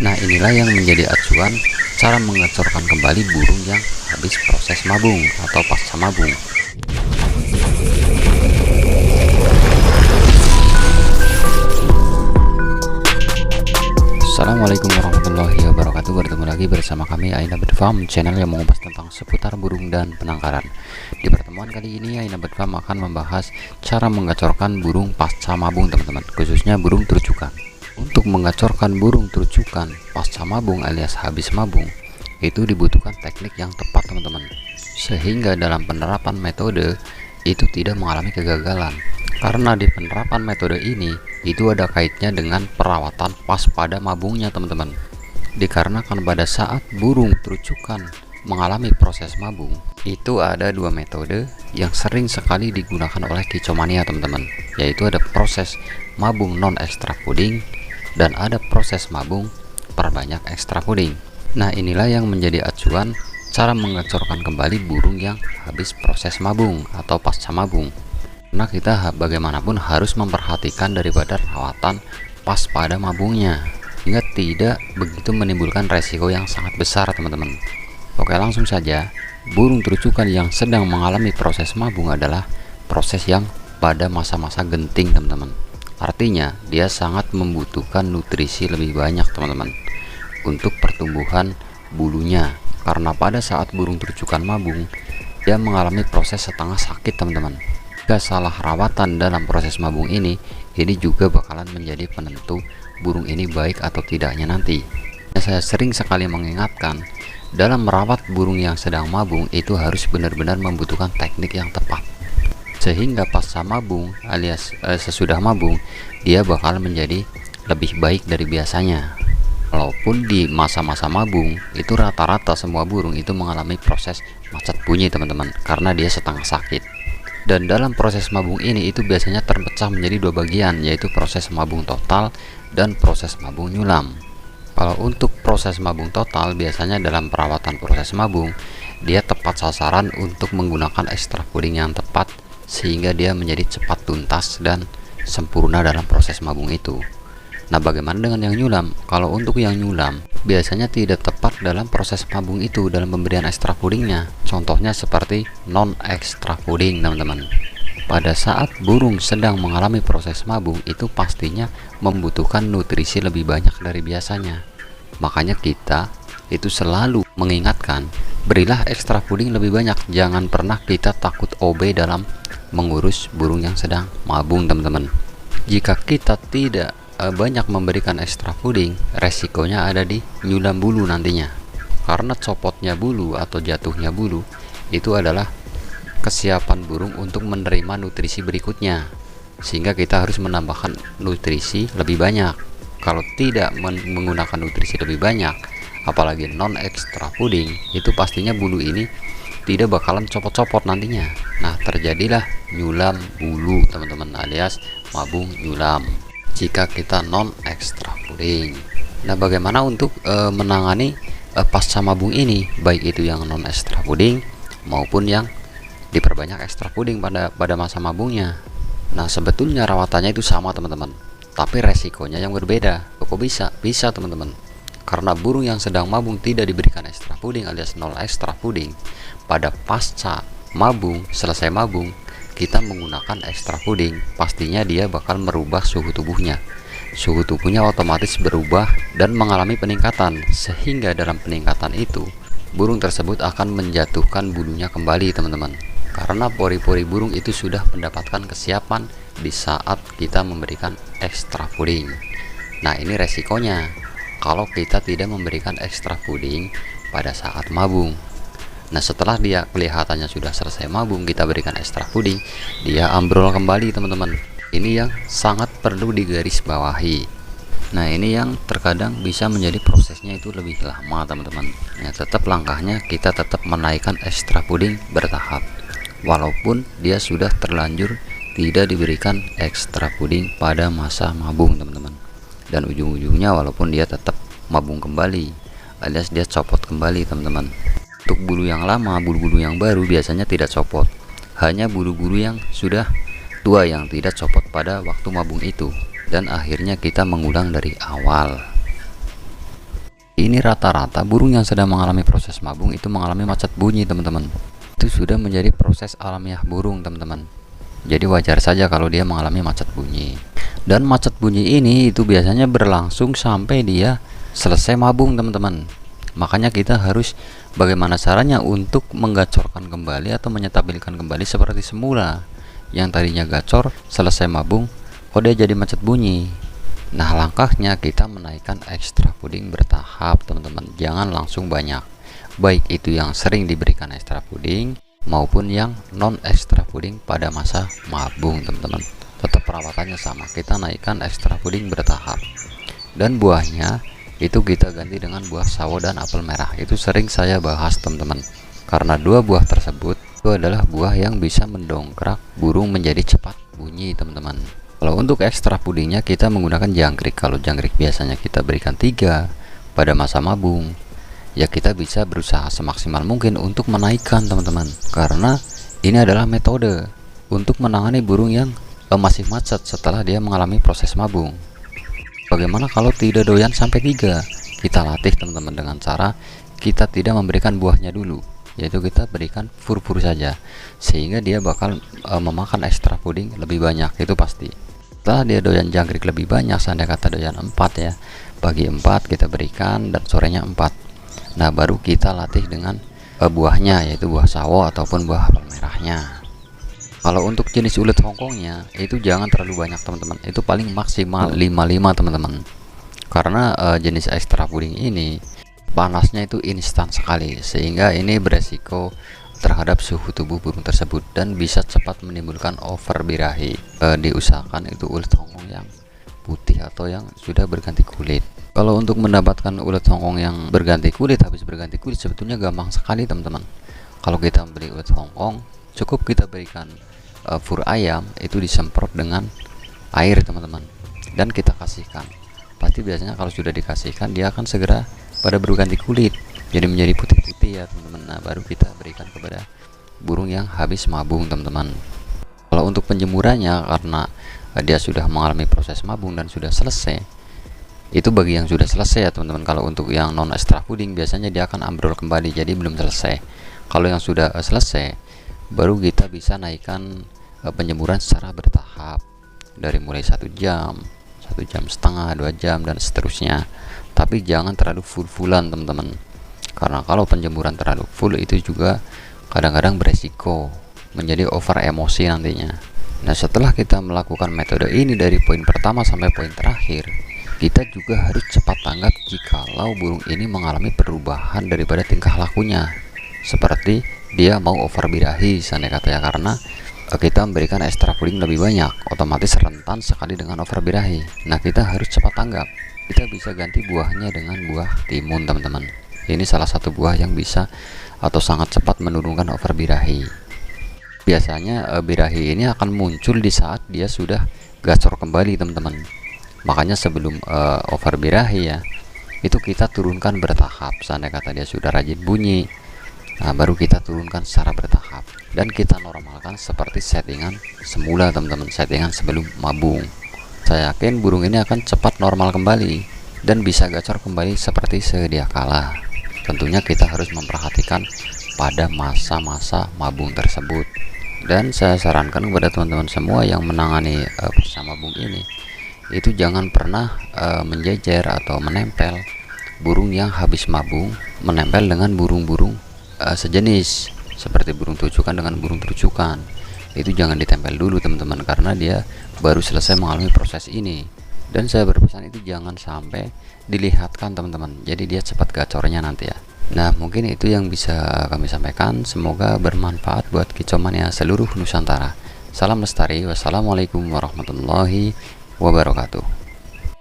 Nah, inilah yang menjadi acuan cara mengecorkan kembali burung yang habis proses mabung atau pasca mabung. Assalamualaikum warahmatullahi wabarakatuh. Bertemu lagi bersama kami Aina Bird Farm, channel yang mengupas tentang seputar burung dan penangkaran. Di pertemuan kali ini Aina Bird Farm akan membahas cara mengecorkan burung pasca mabung, teman-teman, khususnya burung terucukan. Untuk mengecorkan burung terucukan pasca mabung alias habis mabung, itu dibutuhkan teknik yang tepat, teman-teman, sehingga dalam penerapan metode itu tidak mengalami kegagalan. Karena di penerapan metode ini itu ada kaitnya dengan perawatan pas pada mabungnya, teman-teman. Dikarenakan pada saat burung terucukan mengalami proses mabung, itu ada dua metode yang sering sekali digunakan oleh kicomania, teman-teman, yaitu ada proses mabung non ekstra puding dan ada proses mabung perbanyak ekstra puding. Nah, inilah yang menjadi acuan cara mengecorkan kembali burung yang habis proses mabung atau pasca mabung. Karena kita bagaimanapun harus memperhatikan daripada rawatan pas pada mabungnya, hingga tidak begitu menimbulkan resiko yang sangat besar, teman-teman. Oke, langsung saja. Burung terucukan yang sedang mengalami proses mabung adalah proses yang pada masa-masa genting, teman-teman. Artinya dia sangat membutuhkan nutrisi lebih banyak, teman-teman, untuk pertumbuhan bulunya. Karena pada saat burung terucukan mabung, dia mengalami proses setengah sakit, teman-teman. Jika salah rawatan dalam proses mabung ini juga bakalan menjadi penentu burung ini baik atau tidaknya nanti. Saya sering sekali mengingatkan, dalam merawat burung yang sedang mabung itu harus benar-benar membutuhkan teknik yang tepat, sehingga pasca mabung alias sesudah mabung dia bakal menjadi lebih baik dari biasanya. Walaupun di masa-masa mabung itu rata-rata semua burung itu mengalami proses macet bunyi, teman-teman, karena dia setengah sakit. Dan dalam proses mabung ini itu biasanya terpecah menjadi dua bagian, yaitu proses mabung total dan proses mabung nyulam. Kalau untuk proses mabung total, biasanya dalam perawatan proses mabung dia tepat sasaran untuk menggunakan ekstra puding yang tepat, sehingga dia menjadi cepat tuntas dan sempurna dalam proses mabung itu. Nah, bagaimana dengan yang nyulam? Kalau untuk yang nyulam biasanya tidak tepat dalam proses mabung itu dalam pemberian ekstra pudingnya. Contohnya seperti non ekstra puding, teman-teman. Pada saat burung sedang mengalami proses mabung itu pastinya membutuhkan nutrisi lebih banyak dari biasanya. Makanya kita itu selalu mengingatkan, berilah ekstra puding lebih banyak. Jangan pernah kita takut OB dalam mengurus burung yang sedang mabung, teman-teman. Jika kita tidak banyak memberikan ekstra puding, resikonya ada di nyulam bulu nantinya. Karena copotnya bulu atau jatuhnya bulu itu adalah kesiapan burung untuk menerima nutrisi berikutnya, sehingga kita harus menambahkan nutrisi lebih banyak. Kalau tidak menggunakan nutrisi lebih banyak, apalagi non ekstra puding, itu pastinya bulu ini tidak bakalan copot-copot nantinya. Nah, terjadilah nyulam bulu, teman-teman, alias mabung nyulam jika kita non ekstra puding. Nah, bagaimana untuk menangani pasca mabung ini, baik itu yang non ekstra puding maupun yang diperbanyak ekstra puding pada masa mabungnya? Nah, sebetulnya rawatannya itu sama, teman-teman, tapi resikonya yang berbeda. Kok bisa, teman-teman? Karena burung yang sedang mabung tidak diberikan ekstra puding alias nol ekstra puding, pada pasca mabung, selesai mabung, kita menggunakan ekstra puding, pastinya dia bakal merubah suhu tubuhnya. Suhu tubuhnya otomatis berubah dan mengalami peningkatan, sehingga dalam peningkatan itu burung tersebut akan menjatuhkan bulunya kembali, teman-teman. Karena pori-pori burung itu sudah mendapatkan kesiapan di saat kita memberikan ekstra puding. Nah, ini resikonya kalau kita tidak memberikan ekstra puding pada saat mabung. Nah, setelah dia kelihatannya sudah selesai mabung, kita berikan ekstra puding, dia ambrol kembali, teman-teman. Ini yang sangat perlu digarisbawahi. Nah, ini yang terkadang bisa menjadi prosesnya itu lebih lama, teman-teman. Ya, tetap langkahnya kita tetap menaikkan ekstra puding bertahap, walaupun dia sudah terlanjur tidak diberikan ekstra puding pada masa mabung, teman-teman. Dan ujung-ujungnya walaupun dia tetap mabung kembali alias dia copot kembali, teman-teman. Untuk bulu yang lama, bulu-bulu yang baru biasanya tidak copot. Hanya bulu-bulu yang sudah tua yang tidak copot pada waktu mabung itu. Dan akhirnya kita mengulang dari awal. ini rata-rata burung yang sedang mengalami proses mabung itu mengalami macet bunyi teman-teman. Itu sudah menjadi proses alamiah burung teman-teman. Jadi wajar saja kalau dia mengalami macet bunyi. Dan macet bunyi ini itu biasanya berlangsung sampai dia selesai mabung teman-teman. Makanya kita harus bagaimana caranya untuk menggacorkan kembali atau menyetabilkan kembali seperti semula. Yang tadinya gacor selesai mabung, kok dia jadi macet bunyi. Nah, langkahnya kita menaikkan ekstra puding bertahap teman-teman. Jangan langsung banyak. Baik itu yang sering diberikan ekstra puding maupun yang non ekstra puding pada masa mabung teman-teman. Tetap perawatannya sama. Kita naikkan ekstra puding bertahap. Dan buahnya itu kita ganti dengan buah sawo dan apel merah. Itu sering saya bahas teman-teman. Karena dua buah tersebut itu adalah buah yang bisa mendongkrak burung menjadi cepat bunyi teman-teman. Kalau untuk ekstra pudingnya kita menggunakan jangkrik. Kalau jangkrik biasanya kita berikan 3 pada masa mabung, ya kita bisa berusaha semaksimal mungkin untuk menaikkan teman-teman. Karena ini adalah metode untuk menangani burung yang masih macet setelah dia mengalami proses mabung. Bagaimana kalau tidak doyan sampai 3? Kita latih teman-teman dengan cara kita tidak memberikan buahnya dulu, yaitu kita berikan fur-fur saja, sehingga dia bakal memakan ekstra puding lebih banyak, itu pasti. Setelah dia doyan jangkrik lebih banyak, seandainya kata doyan 4 ya, pagi 4 kita berikan dan sorenya 4. Nah, baru kita latih dengan buahnya, yaitu buah sawo ataupun buah apel merahnya. Kalau untuk jenis ulet Hongkongnya itu jangan terlalu banyak teman-teman, itu paling maksimal 55 teman-teman. Karena jenis ekstra puding ini panasnya itu instan sekali, sehingga ini beresiko terhadap suhu tubuh burung tersebut dan bisa cepat menimbulkan over birahi. Diusahakan itu ulet Hongkong yang putih atau yang sudah berganti kulit. Kalau untuk mendapatkan ulet Hongkong yang berganti kulit, habis berganti kulit sebetulnya gampang sekali teman-teman. Kalau kita beli ulet Hongkong, cukup kita berikan fur ayam itu disemprot dengan air teman-teman, dan kita kasihkan. Pasti biasanya kalau sudah dikasihkan dia akan segera pada berganti kulit, jadi menjadi putih-putih ya teman-teman. Nah, baru kita berikan kepada burung yang habis mabung teman-teman. Kalau untuk penjemurannya, karena dia sudah mengalami proses mabung dan sudah selesai, itu bagi yang sudah selesai ya teman-teman. Kalau untuk yang non ekstra puding biasanya dia akan ambrol kembali, jadi belum selesai. Kalau yang sudah selesai, baru kita bisa naikkan penjemuran secara bertahap, dari mulai 1 jam, 1 jam setengah, 2 jam dan seterusnya. Tapi jangan terlalu full-fullan teman-teman, karena kalau penjemuran terlalu full itu juga kadang-kadang beresiko menjadi over emosi nantinya. Nah, setelah kita melakukan metode ini dari poin pertama sampai poin terakhir, kita juga harus cepat tanggap jikalau burung ini mengalami perubahan daripada tingkah lakunya, seperti dia mau over birahi seandainya kata ya, karena kita memberikan ekstra puding lebih banyak, otomatis rentan sekali dengan over birahi. Nah, kita harus cepat tanggap. Kita bisa ganti buahnya dengan buah timun teman-teman. Ini salah satu buah yang bisa atau sangat cepat menurunkan over birahi. Biasanya birahi ini akan muncul di saat dia sudah gacor kembali teman-teman. Makanya sebelum over birahi ya, itu kita turunkan bertahap. Seandainya kata dia sudah rajin bunyi, nah baru kita turunkan secara bertahap dan kita normalkan seperti settingan semula teman-teman, settingan sebelum mabung. Saya yakin burung ini akan cepat normal kembali dan bisa gacor kembali seperti sedia kala. Tentunya kita harus memperhatikan pada masa-masa mabung tersebut. Dan saya sarankan kepada teman-teman semua yang menangani proses mabung ini, itu jangan pernah menjejer atau menempel burung yang habis mabung, menempel dengan burung-burung sejenis seperti burung tujukan dengan burung terucukan. Itu jangan ditempel dulu teman-teman, karena dia baru selesai mengalami proses ini. Dan saya berpesan itu jangan sampai dilihatkan teman-teman, jadi dia cepat gacornya nanti ya. Nah, mungkin itu yang bisa kami sampaikan. Semoga bermanfaat buat kicauannya seluruh Nusantara. Salam lestari, wassalamualaikum warahmatullahi wabarakatuh.